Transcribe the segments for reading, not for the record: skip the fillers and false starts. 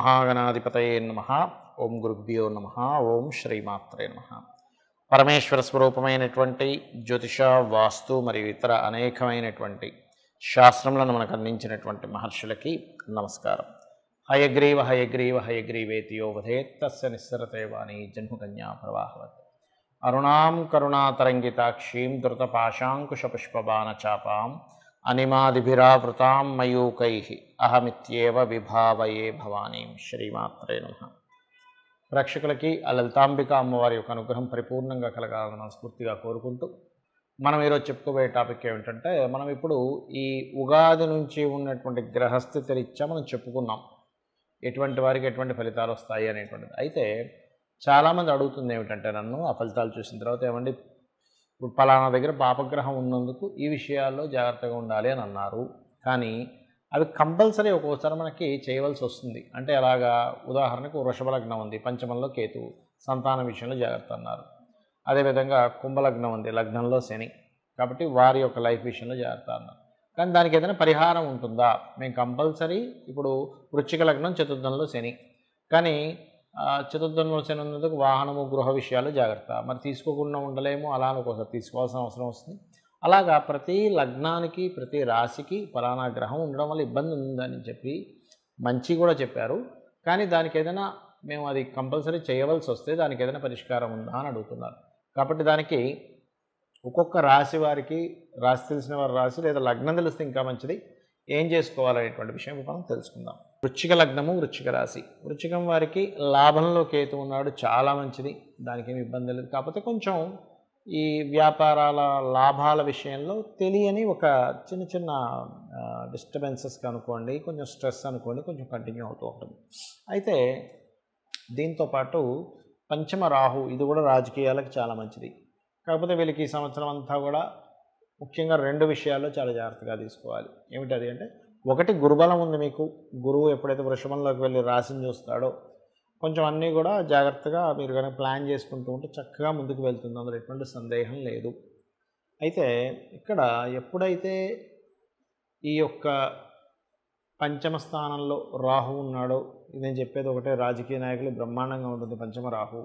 మహాగణాధిపతయే నమః. ఓం గురుభ్యో నమః. ఓం శ్రీమాత్రే నమః. పరమేశ్వర స్వరూపమైనటువంటి జ్యోతిష, వాస్తు మరియు ఇతర అనేకమైనటువంటి శాస్త్రములను మనకు అందించినటువంటి మహర్షులకి నమస్కారం. హయగ్రీవ హయగ్రీవ హయగ్రీవేతియో వధేత్ తస్య నిస్సరతే వాణి జన్మకన్యా ప్రవాహవత్. అరుణాం కరుణాతరంగితాక్షీం ధృతపాశాంకుశపుష్పబాణచాపాం అనిమాదిభిరావృతాం మయూకైః అహమిత్యేవ విభావయే భవానీం. శ్రీమాత్రే నమః. ప్రేక్షకులకి ఆ లలితాంబిక అమ్మవారి యొక్క అనుగ్రహం పరిపూర్ణంగా కలగాలని మనస్ఫూర్తిగా కోరుకుంటూ మనం ఈరోజు చెప్పుకోబోయే టాపిక్ ఏమిటంటే, మనం ఇప్పుడు ఈ ఉగాది నుంచి ఉన్నటువంటి గ్రహస్థితి రీత్యా మనం చెప్పుకున్నాం ఎటువంటి వారికి ఎటువంటి ఫలితాలు వస్తాయి అనేటువంటిది. అయితే చాలామంది అడుగుతుంది ఏమిటంటే, నన్ను ఆ ఫలితాలు చూసిన తర్వాత, ఏమండి ఇప్పుడు పలానా దగ్గర పాపగ్రహం ఉన్నందుకు ఈ విషయాల్లో జాగ్రత్తగా ఉండాలి అని అన్నారు, కానీ అవి కంపల్సరీ ఒక్కోసారి మనకి చేయవలసి వస్తుంది. అంటే అలాగా, ఉదాహరణకు వృషభ లగ్నం ఉంది, పంచమంలో కేతువు, సంతానం విషయంలో జాగ్రత్త అన్నారు. అదేవిధంగా కుంభలగ్నం ఉంది, లగ్నంలో శని, కాబట్టి వారి యొక్క లైఫ్ విషయంలో జాగ్రత్త అన్నారు. కానీ దానికి ఏదైనా పరిహారం ఉంటుందా? మేము కంపల్సరీ ఇప్పుడు వృశ్చిక లగ్నం చతుర్థంలో శని, కానీ చతుర్థంలో శని ఉన్నందుకు వాహనము గృహ విషయాలు జాగ్రత్త, మరి తీసుకోకుండా ఉండలేము, అలా ఒక్కోసారి తీసుకోవాల్సిన అవసరం వస్తుంది. అలాగా ప్రతి లగ్నానికి ప్రతి రాశికి ఫలానా గ్రహం ఉండడం వల్ల ఇబ్బంది ఉందని చెప్పి మంచి కూడా చెప్పారు. కానీ దానికి ఏదైనా మేము అది కంపల్సరీ చేయవలసి వస్తే దానికి ఏదైనా పరిష్కారం ఉందా అని అడుగుతున్నారు. కాబట్టి దానికి ఒక్కొక్క రాశి వారికి, రాశి తెలిసిన వారి రాశి లేదా లగ్నం తెలిస్తే ఇంకా మంచిది, ఏం చేసుకోవాలనేటువంటి విషయం మనం తెలుసుకుందాం. వృశ్చిక లగ్నము, వృశ్చిక రాశి. వృశ్చికం వారికి లాభంలో కేతు ఉన్నాడు, చాలా మంచిది, దానికి ఏమి ఇబ్బంది లేదు. కాకపోతే కొంచెం ఈ వ్యాపారాల లాభాల విషయంలో తెలియని ఒక చిన్న చిన్న డిస్టర్బెన్సెస్కి అనుకోండి, కొంచెం స్ట్రెస్ అనుకోండి, కొంచెం కంటిన్యూ అవుతూ ఉంటుంది. అయితే దీంతోపాటు పంచమ రాహు, ఇది కూడా రాజకీయాలకు చాలా మంచిది. కాకపోతే వీళ్ళకి ఈ సంవత్సరం అంతా కూడా ముఖ్యంగా రెండు విషయాల్లో చాలా జాగ్రత్తగా తీసుకోవాలి. ఏమిటది అంటే, ఒకటి గురుబలం ఉంది మీకు, గురువు ఎప్పుడైతే వృషభంలోకి వెళ్ళి రాశిని చూస్తాడో కొంచెం అన్నీ కూడా జాగ్రత్తగా మీరు కనుక ప్లాన్ చేసుకుంటూ ఉంటే చక్కగా ముందుకు వెళ్తుంది, అందులో ఎటువంటి సందేహం లేదు. అయితే ఇక్కడ ఎప్పుడైతే ఈ యొక్క పంచమ స్థానంలో రాహు ఉన్నాడో, నేను చెప్పేది ఒకటే, రాజకీయ నాయకులు బ్రహ్మాండంగా ఉంటుంది పంచమ రాహు.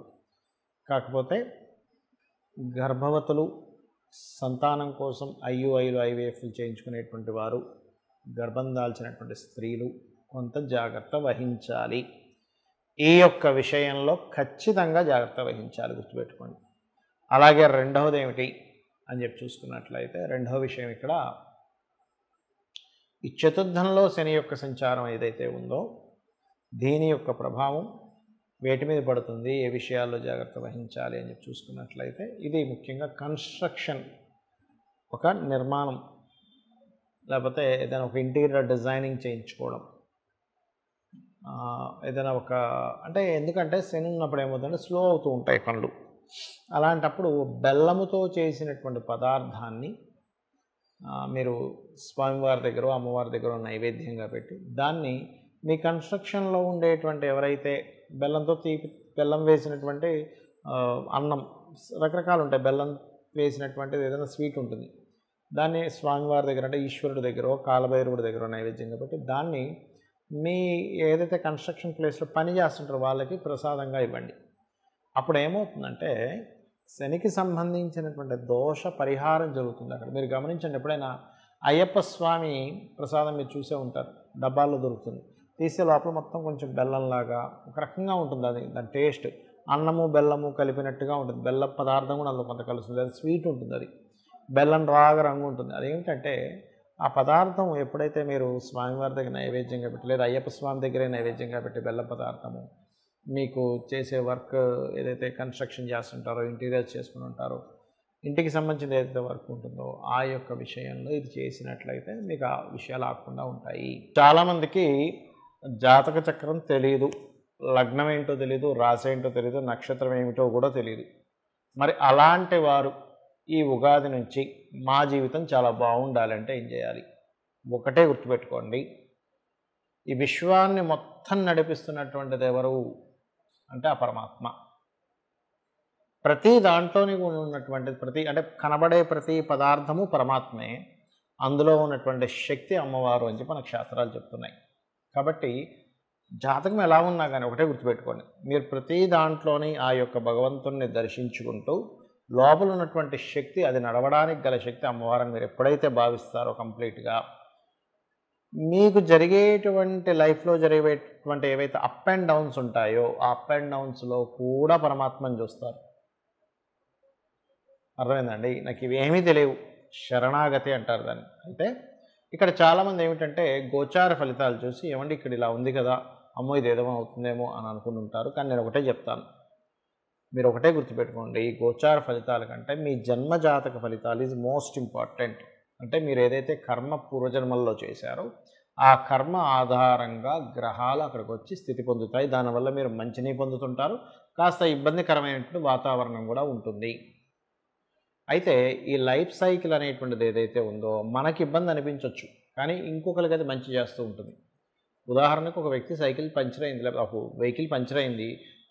కాకపోతే గర్భవతులు, సంతానం కోసం ఐయుఐలు ఐవీఎఫ్లు చేయించుకునేటువంటి వారు, గర్భం దాల్చినటువంటి స్త్రీలు కొంత జాగ్రత్త వహించాలి. ఈ యొక్క విషయంలో ఖచ్చితంగా జాగ్రత్త వహించాలి, గుర్తుపెట్టుకోండి. అలాగే రెండవది ఏమిటి అని చెప్పి చూసుకున్నట్లయితే, రెండవ విషయం ఇక్కడ ఈ చతుర్థంలో శని యొక్క సంచారం ఏదైతే ఉందో దీని యొక్క ప్రభావం వేటి మీద పడుతుంది, ఏ విషయాల్లో జాగ్రత్త వహించాలి అని చెప్పి చూసుకున్నట్లయితే, ఇది ముఖ్యంగా కన్స్ట్రక్షన్, ఒక నిర్మాణం, లేకపోతే ఏదైనా ఒక ఇంటీరియర్ డిజైనింగ్ చేయించుకోవడం, ఏదైనా ఒక, అంటే ఎందుకంటే శని ఉన్నప్పుడు ఏమవుతుందంటే స్లో అవుతూ ఉంటాయి పనులు. అలాంటప్పుడు బెల్లముతో చేసినటువంటి పదార్థాన్ని మీరు స్వామివారి దగ్గర, అమ్మవారి దగ్గర నైవేద్యంగా పెట్టి, దాన్ని మీ కన్స్ట్రక్షన్లో ఉండేటువంటి ఎవరైతే బెల్లంతో బెల్లం వేసినటువంటి అన్నం, రకరకాలు ఉంటాయి, బెల్లం వేసినటువంటిది ఏదైనా స్వీట్ ఉంటుంది, దాన్ని స్వామివారి దగ్గర అంటే ఈశ్వరుడి దగ్గర, కాలభైరవుడి దగ్గర నైవేద్యంగా పెట్టి దాన్ని మీ ఏదైతే కన్స్ట్రక్షన్ ప్లేస్లో పని చేస్తుంటారో వాళ్ళకి ప్రసాదంగా ఇవ్వండి. అప్పుడు ఏమవుతుందంటే శనికి సంబంధించినటువంటి దోష పరిహారం జరుగుతుంది అక్కడ. మీరు గమనించండి, ఎప్పుడైనా అయ్యప్ప స్వామి ప్రసాదం మీరు చూసే ఉంటారు, డబ్బాల్లో దొరుకుతుంది, తీసే లోపల మొత్తం కొంచెం బెల్లంలాగా ఒక రకంగా ఉంటుంది, అది దాని టేస్ట్ అన్నము బెల్లము కలిపినట్టుగా ఉంటుంది, బెల్లం పదార్థం కూడా అందులో కొంత కలుస్తుంది, అది స్వీట్ ఉంటుంది, అది బెల్లం రాగా రంగు ఉంటుంది. అదేమిటంటే ఆ పదార్థం ఎప్పుడైతే మీరు స్వామివారి దగ్గర నైవేద్యంగా పెట్టి, లేదా అయ్యప్ప స్వామి దగ్గరే నైవేద్యంగా పెట్టి బెల్లం పదార్థము మీకు చేసే వర్క్ ఏదైతే కన్స్ట్రక్షన్ చేస్తుంటారో, ఇంటీరియర్స్ చేసుకుని ఉంటారో, ఇంటికి సంబంధించిన ఏదైతే వర్క్ ఉంటుందో ఆ యొక్క విషయంలో ఇది చేసినట్లయితే మీకు ఆ విషయాలు ఆకుండా ఉంటాయి. చాలామందికి జాతక చక్రం తెలియదు, లగ్నం ఏంటో తెలియదు, రాశి ఏంటో తెలియదు, నక్షత్రం ఏమిటో కూడా తెలియదు. మరి అలాంటి వారు ఈ ఉగాది నుంచి మా జీవితం చాలా బాగుండాలంటే ఏం చేయాలి? ఒకటే గుర్తుపెట్టుకోండి, ఈ విశ్వాన్ని మొత్తం నడిపిస్తున్నటువంటిది ఎవరు అంటే ఆ పరమాత్మ. ప్రతి దాంట్లోని ఉన్నటువంటి అంటే కనబడే ప్రతి పదార్థము పరమాత్మే, అందులో ఉన్నటువంటి శక్తి అమ్మవారు అని చెప్పి మనకు శాస్త్రాలు చెప్తున్నాయి. కాబట్టి జాతకం ఎలా ఉన్నా కానీ ఒకటే గుర్తుపెట్టుకోండి, మీరు ప్రతి దాంట్లోని ఆ యొక్క భగవంతుణ్ణి దర్శించుకుంటూ లోపల ఉన్నటువంటి శక్తి, అది నడవడానికి గల శక్తి అమ్మవారిని మీరు ఎప్పుడైతే భావిస్తారో కంప్లీట్గా, మీకు జరిగేటువంటి లైఫ్లో జరిగేటువంటి ఏవైతే అప్ అండ్ డౌన్స్ ఉంటాయో ఆ అప్ అండ్ డౌన్స్లో కూడా పరమాత్మని చూస్తారు. అర్థమైందండి? నాకు ఇవేమీ తెలియవు, శరణాగతి అంటారు దాన్ని. అయితే ఇక్కడ చాలామంది ఏమిటంటే గోచార ఫలితాలు చూసి ఏమండి ఇక్కడ ఇలా ఉంది కదా, అమ్మో ఇది ఏదో అవుతుందేమో అని అనుకుని ఉంటారు. కానీ నేను ఒకటే చెప్తాను, మీరు ఒకటే గుర్తుపెట్టుకోండి, ఈ గోచార ఫలితాల కంటే మీ జన్మ జాతక ఫలితాలు ఈజ్ మోస్ట్ ఇంపార్టెంట్. అంటే మీరు ఏదైతే కర్మ పూర్వజన్మల్లో చేశారో ఆ కర్మ ఆధారంగా గ్రహాలు అక్కడికి వచ్చి స్థితి పొందుతాయి. దానివల్ల మీరు మంచిని పొందుతుంటారు, కాస్త ఇబ్బందికరమైనటువంటి వాతావరణం కూడా ఉంటుంది. అయితే ఈ లైఫ్ సైకిల్ అనేటువంటిది ఏదైతే ఉందో మనకి ఇబ్బంది అనిపించవచ్చు, కానీ ఇంకొకరికి అది మంచి చేస్తూ ఉంటుంది. ఉదాహరణకు ఒక వ్యక్తి సైకిల్ పంచర్ అయింది, లేకపోతే ఒక వెహికల్ పంచర్ అయింది,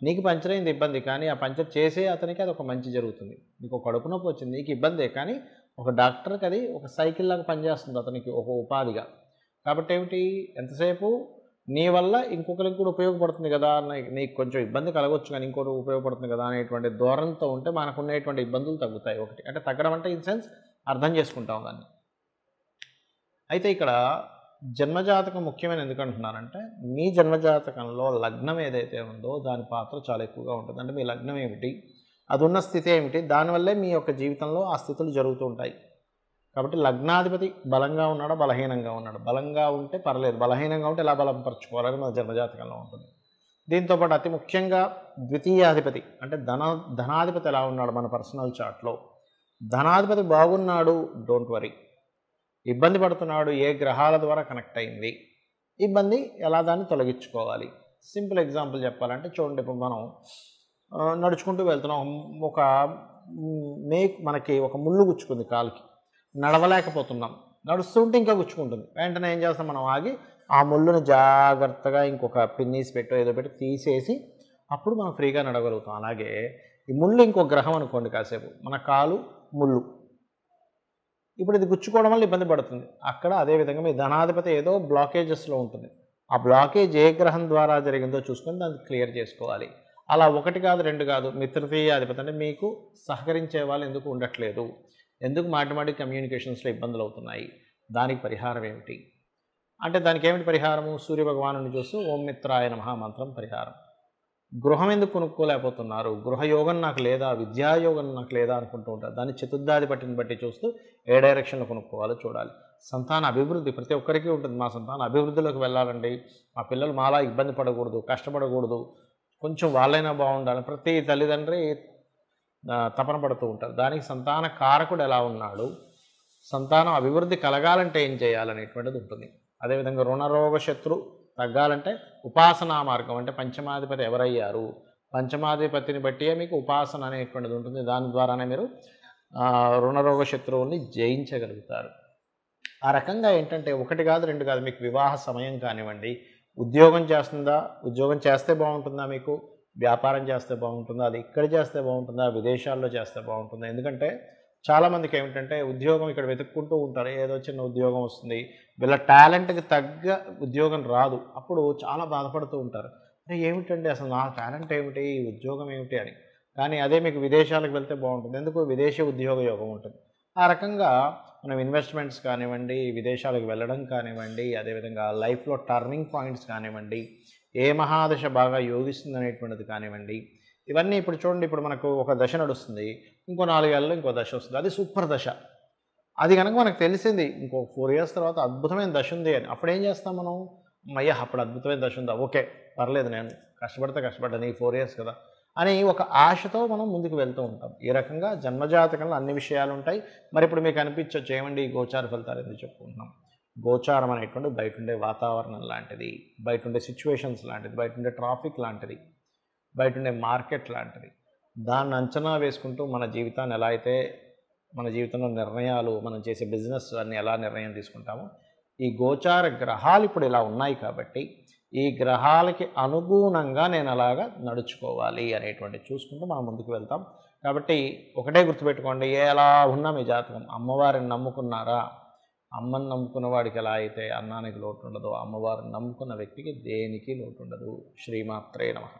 నీకు పంచర్ అయింది ఇబ్బంది, కానీ ఆ పంచర్ చేసే అతనికి అది ఒక మంచి జరుగుతుంది. నీకు కడుపు నొప్పి వచ్చింది, నీకు ఇబ్బందే, కానీ ఒక డాక్టర్కి అది ఒక సైకిల్ లాగా పనిచేస్తుంది అతనికి ఒక ఉపాధిగా. కాబట్టి ఏమిటి, ఎంతసేపు నీ వల్ల ఇంకొకరికి కూడా ఉపయోగపడుతుంది కదా, నీకు కొంచెం ఇబ్బంది కలగవచ్చు కానీ ఇంకోటి ఉపయోగపడుతుంది కదా అనేటువంటి ధోరణితో ఉంటే మనకు ఉన్నటువంటి ఇబ్బందులు తగ్గుతాయి. ఒకటి అంటే తగ్గడం అంటే ఇన్ సెన్స్ అర్థం చేసుకుంటాం దాన్ని. అయితే ఇక్కడ జన్మజాతకం ముఖ్యమైన ఎందుకు అంటున్నానంటే, మీ జన్మజాతకంలో లగ్నం ఏదైతే ఉందో దాని పాత్ర చాలా ఎక్కువగా ఉంటుంది. అంటే మీ లగ్నం ఏమిటి, అది ఉన్న స్థితి ఏమిటి, దానివల్లే మీ యొక్క జీవితంలో ఆ స్థితులు జరుగుతూ ఉంటాయి. కాబట్టి లగ్నాధిపతి బలంగా ఉన్నాడా బలహీనంగా ఉన్నాడు, బలంగా ఉంటే పర్లేదు, బలహీనంగా ఉంటే ఎలా బలంపరచుకోవాలని మన జన్మజాతకంలో ఉంటుంది. దీంతోపాటు అతి ముఖ్యంగా ద్వితీయాధిపతి అంటే ధనాధిపతి ఎలా ఉన్నాడు మన పర్సనల్ చార్ట్లో. ధనాధిపతి బాగున్నాడు, డోంట్ వరీ. ఇబ్బంది పడుతున్నాడు, ఏ గ్రహాల ద్వారా కనెక్ట్ అయింది, ఇబ్బంది ఎలా దాన్ని తొలగించుకోవాలి. సింపుల్ ఎగ్జాంపుల్ చెప్పాలంటే చూడండి, ఇప్పుడు మనం నడుచుకుంటూ వెళ్తున్నాం, ఒక మనకి ఒక ముళ్ళు గుచ్చుకుంది కాలుకి, నడవలేకపోతున్నాం, నడుస్తుంటే ఇంకా గుచ్చుకుంటుంది. వెంటనే ఏం చేస్తాం, మనం ఆగి ఆ ముళ్ళుని జాగ్రత్తగా ఇంకొక పిన్నీస్ పెట్టో ఏదో పెట్టి తీసేసి అప్పుడు మనం ఫ్రీగా నడవగలుగుతాం. అలాగే ఈ ముళ్ళు ఇంకో గ్రహం అనుకోండి, కాసేపు మన కాలు ముళ్ళు, ఇప్పుడు ఇది గుచ్చుకోవడం వల్ల ఇబ్బంది పడుతుంది. అక్కడ అదేవిధంగా మీ ధనాధిపతి ఏదో బ్లాకేజెస్లో ఉంటుంది, ఆ బ్లాకేజ్ ఏ గ్రహం ద్వారా జరిగిందో చూసుకొని దాన్ని క్లియర్ చేసుకోవాలి. అలా ఒకటి కాదు రెండు కాదు, మీ తృతీయాధిపతి అంటే మీకు సహకరించే వాళ్ళు ఎందుకు ఉండట్లేదు, ఎందుకు మాటి కమ్యూనికేషన్స్లో ఇబ్బందులు అవుతున్నాయి, దానికి పరిహారం ఏమిటి అంటే దానికి ఏమిటి పరిహారము, సూర్యభగవాను చూస్తూ ఓం మిత్రాయ నమః మంత్రం పరిహారం. గృహం ఎందుకు కొనుక్కోలేకపోతున్నారు, గృహయోగం నాకు లేదా, విద్యాయోగం నాకు లేదా అనుకుంటూ ఉంటారు. దాన్ని చతుర్థాధిపతిని బట్టి చూస్తూ ఏ డైరెక్షన్లో కొనుక్కోవాలో చూడాలి. సంతాన అభివృద్ధి ప్రతి ఒక్కరికి ఉంటుంది, మా సంతాన అభివృద్ధిలోకి వెళ్ళాలండి, మా పిల్లలు మాలా ఇబ్బంది పడకూడదు, కష్టపడకూడదు, కొంచెం వాళ్ళైనా బాగుండాలి, ప్రతి తల్లిదండ్రి తపన పడుతూ ఉంటారు. దానికి సంతాన కారకుడు ఎలా ఉన్నాడు, సంతానం అభివృద్ధి కలగాలంటే ఏం చేయాలనేటువంటిది ఉంటుంది. అదేవిధంగా రుణరోగ శత్రు తగ్గాలంటే ఉపాసనా మార్గం, అంటే పంచమాధిపతి ఎవరయ్యారు, పంచమాధిపతిని బట్టే మీకు ఉపాసన అనేటువంటిది ఉంటుంది. దాని ద్వారానే మీరు రుణరోగ శత్రువుల్ని జయించగలుగుతారు. ఆ రకంగా ఏంటంటే ఒకటి కాదు రెండు కాదు, మీకు వివాహ సమయం కానివ్వండి, ఉద్యోగం చేస్తుందా, ఉద్యోగం చేస్తే బాగుంటుందా, మీకు వ్యాపారం చేస్తే బాగుంటుందా, అది ఇక్కడ చేస్తే బాగుంటుందా, విదేశాల్లో చేస్తే బాగుంటుందా. ఎందుకంటే చాలామందికి ఏమిటంటే ఉద్యోగం ఇక్కడ వెతుక్కుంటూ ఉంటారు, ఏదో చిన్న ఉద్యోగం వస్తుంది, వీళ్ళ టాలెంట్కి తగ్గ ఉద్యోగం రాదు, అప్పుడు చాలా బాధపడుతూ ఉంటారు, అంటే ఏమిటండి అసలు నా టాలెంట్ ఏమిటి, ఉద్యోగం ఏమిటి అని. కానీ అదే మీకు విదేశాలకు వెళ్తే బాగుంటుంది, ఎందుకు విదేశీ ఉద్యోగ యోగం ఉంటుంది. ఆ రకంగా మనం ఇన్వెస్ట్మెంట్స్ కానివ్వండి, విదేశాలకు వెళ్ళడం కానివ్వండి, అదేవిధంగా లైఫ్లో టర్నింగ్ పాయింట్స్ కానివ్వండి, ఏ మహాదశ బాగా యోగిస్తుంది అనేటువంటిది కానివ్వండి, ఇవన్నీ ఇప్పుడు చూడండి, ఇప్పుడు మనకు ఒక దశ నడుస్తుంది, ఇంకో 4 ఏళ్ళలో ఇంకో దశ వస్తుంది, అది సూపర్ దశ. అది కనుక మనకు తెలిసింది ఇంకో 4 ఇయర్స్ తర్వాత అద్భుతమైన దశ ఉంది అని, అప్పుడు ఏం చేస్తాం మనం, అయ్యా అప్పుడు అద్భుతమైన దశ ఉందా, ఓకే పర్లేదు, నేను కష్టపడ్డాను, ఈ 4 ఇయర్స్ కదా అని ఒక ఆశతో మనం ముందుకు వెళ్తూ ఉంటాం. ఈ రకంగా జన్మజాతకంలో అన్ని విషయాలు ఉంటాయి. మరి ఇప్పుడు మీకు అనిపించవచ్చు ఏమండి ఈ గోచార ఫలితాలు ఎందుకు చెప్పుకుంటున్నాం. గోచారం అనేటువంటి బయట ఉండే వాతావరణం లాంటిది, బయట ఉండే సిచ్యువేషన్స్ లాంటిది, బయట ఉండే ట్రాఫిక్ లాంటిది, బయట ఉండే మార్కెట్ లాంటిది. దాన్ని అంచనా వేసుకుంటూ మన జీవితాన్ని ఎలా అయితే, మన జీవితంలో నిర్ణయాలు, మనం చేసే బిజినెస్ అన్ని ఎలా నిర్ణయం తీసుకుంటామో, ఈ గోచార గ్రహాలు ఇప్పుడు ఇలా ఉన్నాయి కాబట్టి ఈ గ్రహాలకి అనుగుణంగా నేను అలాగా నడుచుకోవాలి అనేటువంటి చూసుకుంటూ మనం ముందుకు వెళ్తాం. కాబట్టి ఒకటే గుర్తుపెట్టుకోండి, ఎలా ఉన్నా మీ జాతకం అమ్మవారిని నమ్ముకున్నారా, అమ్మని నమ్ముకున్న వాడికి ఎలా అయితే అన్నానికి లోటు ఉండదో, అమ్మవారిని నమ్ముకున్న వ్యక్తికి దేనికి లోటు ఉండదు. శ్రీమాత్రే నమః.